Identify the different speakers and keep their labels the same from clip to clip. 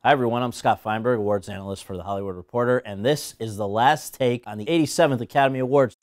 Speaker 1: Hi everyone, I'm Scott Feinberg, awards analyst for The Hollywood Reporter, and this is the last take on the 87th Academy Awards.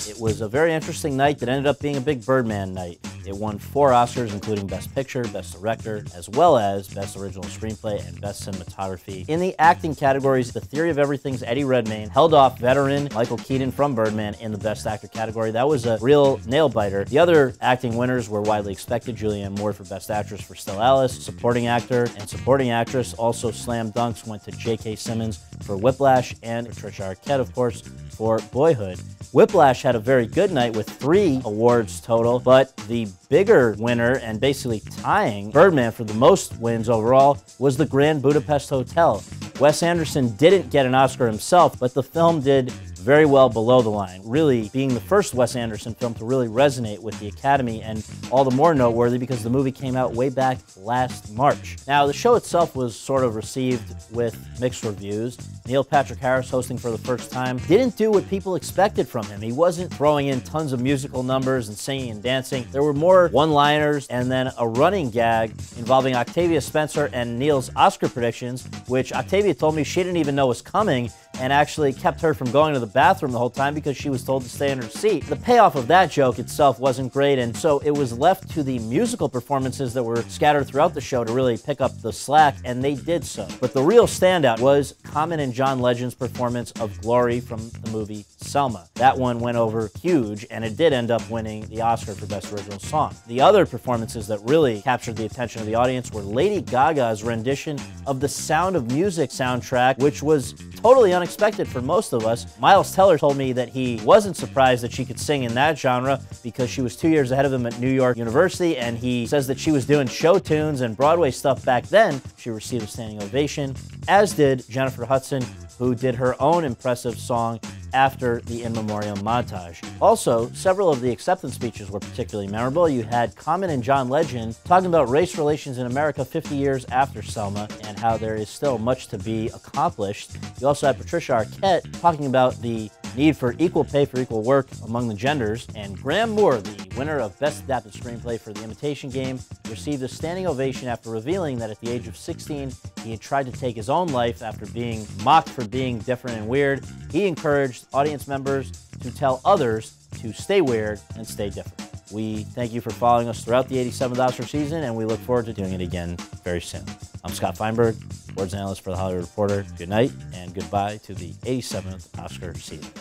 Speaker 1: It was a very interesting night that ended up being a big Birdman night. It won 4 Oscars, including Best Picture, Best Director, as well as Best Original Screenplay and Best Cinematography. In the acting categories, The Theory of Everything's Eddie Redmayne held off veteran Michael Keaton from Birdman in the Best Actor category. That was a real nail-biter. The other acting winners were widely expected. Julianne Moore for Best Actress for Still Alice, Supporting Actor and Supporting Actress. Also slam dunks went to J.K. Simmons for Whiplash and Patricia Arquette, of course, for Boyhood. Whiplash had a very good night with 3 awards total, but the bigger winner and basically tying Birdman for the most wins overall was the Grand Budapest Hotel. Wes Anderson didn't get an Oscar himself, but the film did very well below the line, really being the first Wes Anderson film to really resonate with the Academy, and all the more noteworthy because the movie came out way back last March. Now, the show itself was sort of received with mixed reviews. Neil Patrick Harris, hosting for the first time, didn't do what people expected from him. He wasn't throwing in tons of musical numbers and singing and dancing. There were more one-liners and then a running gag involving Octavia Spencer and Neil's Oscar predictions, which Octavia told me she didn't even know was coming, and actually kept her from going to the bathroom the whole time because she was told to stay in her seat. The payoff of that joke itself wasn't great, and so it was left to the musical performances that were scattered throughout the show to really pick up the slack, and they did so. But the real standout was Common and John Legend's performance of Glory from the movie Selma. That one went over huge, and it did end up winning the Oscar for Best Original Song. The other performances that really captured the attention of the audience were Lady Gaga's rendition of the Sound of Music soundtrack, which was totally unexpected for most of us. Miles Teller told me that he wasn't surprised that she could sing in that genre because she was 2 years ahead of him at New York University, and he says that she was doing show tunes and Broadway stuff back then. She received a standing ovation, as did Jennifer Hudson, who did her own impressive song after the In Memoriam montage. Also, several of the acceptance speeches were particularly memorable. You had Common and John Legend talking about race relations in America 50 years after Selma and how there is still much to be accomplished. You also had Patricia Arquette talking about the need for equal pay for equal work among the genders, and Graham Moore, the winner of Best Adapted Screenplay for The Imitation Game, received a standing ovation after revealing that at the age of 16, he had tried to take his own life after being mocked for being different and weird. He encouraged audience members to tell others to stay weird and stay different. We thank you for following us throughout the 87th Oscar season, and we look forward to doing it again very soon. I'm Scott Feinberg, awards analyst for The Hollywood Reporter. Good night and goodbye to the 87th Oscar season.